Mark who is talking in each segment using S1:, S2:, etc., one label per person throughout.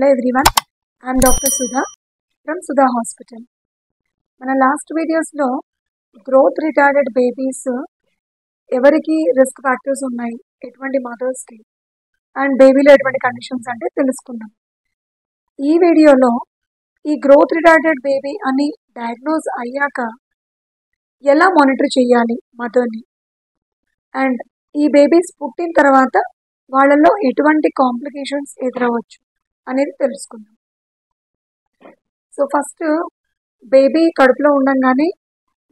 S1: Hello everyone, I am Dr. Sudha from Sudha Hospital. మన last వీడియోస్లో growth retarded babies ఎవరికి risk factors ఉన్నాయి, ఎటువంటి మదర్స్కి అండ్ బేబీలో ఎటువంటి కండిషన్స్ అంటే తెలుసుకుందాం. ఈ వీడియోలో ఈ గ్రోత్ రిటార్డెడ్ బేబీ అని డయాగ్నోజ్ అయ్యాక ఎలా మానిటర్ చేయాలి మదర్ని, అండ్ ఈ బేబీస్ పుట్టిన తర్వాత వాళ్ళలో ఎటువంటి కాంప్లికేషన్స్ ఎదురవచ్చు అనేది తెలుసుకుందాం. సో ఫస్ట్ బేబీ కడుపులో ఉండగానే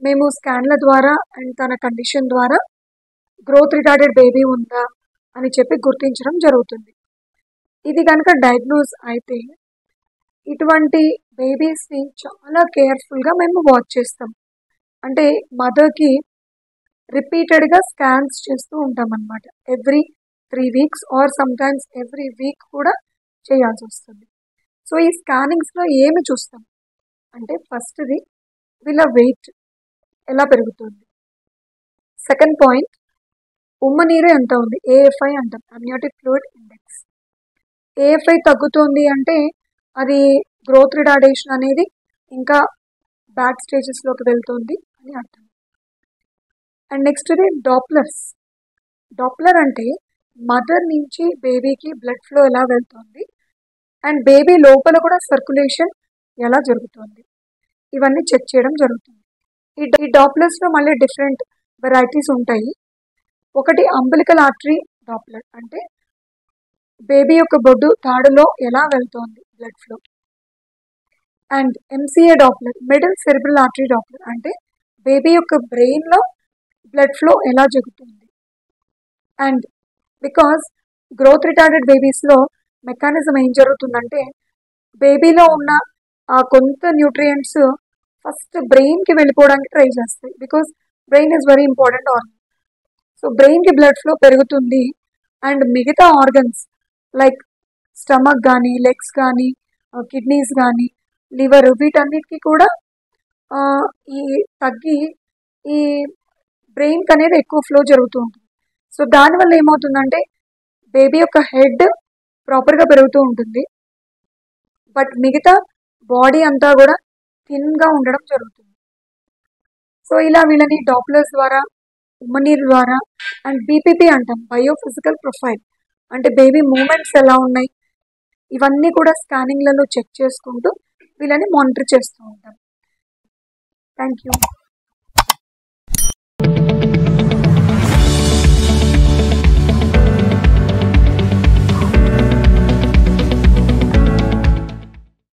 S1: మేము స్కాన్ల ద్వారా అండ్ తన కండిషన్ ద్వారా గ్రోత్ రిటార్డెడ్ బేబీ ఉందా అని చెప్పి గుర్తించడం జరుగుతుంది. ఇది కనుక డయాగ్నోజ్ అయితే ఇటువంటి బేబీస్ని చాలా కేర్ఫుల్గా మేము వాచ్ చేస్తాం. అంటే మదర్కి రిపీటెడ్గా స్కాన్స్ చేస్తూ ఉంటాం అన్నమాట. Every 3 weeks or sometimes every week కూడా చేయాల్సి వస్తుంది. సో ఈ స్కానింగ్స్లో ఏమి చూస్తాం అంటే ఫస్ట్ది వీళ్ళ వెయిట్ ఎలా పెరుగుతుంది, సెకండ్ పాయింట్ ఉమ్మనీరు ఎంత ఉంది, ఏఎఫ్ఐ అంటాం, అమ్నియోటిక్ ఫ్లూయిడ్ ఇండెక్స్. ఏఎఫ్ఐ తగ్గుతుంది అంటే అది గ్రోత్ రిటార్డేషన్ అనేది ఇంకా బ్యాడ్ స్టేజెస్లోకి వెళ్తుంది అని అర్థం. అండ్ నెక్స్ట్ది డాప్లర్ అంటే మదర్ నుంచి బేబీకి బ్లడ్ ఫ్లో ఎలా వెళ్తుంది అండ్ బేబీ లోపల కూడా సర్క్యులేషన్ ఎలా జరుగుతుంది, ఇవన్నీ చెక్ చేయడం జరుగుతుంది. ఈ డాప్లర్స్లో మళ్ళీ డిఫరెంట్ వెరైటీస్ ఉంటాయి. ఒకటి అంబిలికల్ ఆర్టరీ డాప్లర్ అంటే బేబీ యొక్క బొడ్డు తాడులో ఎలా వెళ్తోంది blood flow. And MCA Doppler middle cerebral artery Doppler అంటే బేబీ యొక్క బ్రెయిన్లో బ్లడ్ ఫ్లో ఎలా జరుగుతుంది. అండ్ బికాజ్ గ్రోత్ రిటార్డెడ్ బేబీస్లో మెకానిజం ఏం జరుగుతుందంటే బేబీలో ఉన్న కొంత న్యూట్రియంట్స్ ఫస్ట్ బ్రెయిన్కి వెళ్ళిపోవడానికి ట్రై చేస్తాయి, because brain is very important organ. So బ్రెయిన్కి బ్లడ్ ఫ్లో పెరుగుతుంది అండ్ మిగతా ఆర్గన్స్ లైక్ స్టమక్ కానీ, లెగ్స్ కానీ, కిడ్నీస్ కానీ, లివర్, వీటన్నిటికీ కూడా ఈ తగ్గి ఈ బ్రెయిన్కి అనేది ఎక్కువ ఫ్లో జరుగుతూ ఉంటుంది. సో దానివల్ల ఏమవుతుందంటే బేబీ యొక్క హెడ్ ప్రాపర్గా పెరుగుతూ ఉంటుంది, బట్ మిగతా బాడీ అంతా కూడా థిన్గా ఉండడం జరుగుతుంది. సో ఇలా వీళ్ళని డాప్లర్స్ ద్వారా, ఉమ్మనీరు ద్వారా అండ్ బీపీపీ అంటాం, బయోఫిజికల్ ప్రొఫైల్ అంటే బేబీ మూమెంట్స్ ఎలా ఉన్నాయి, ఇవన్నీ కూడా స్కానింగ్లలో చెక్ చేసుకుంటూ వీళ్ళని మానిటర్ చేస్తూ ఉంటాం. Thank you.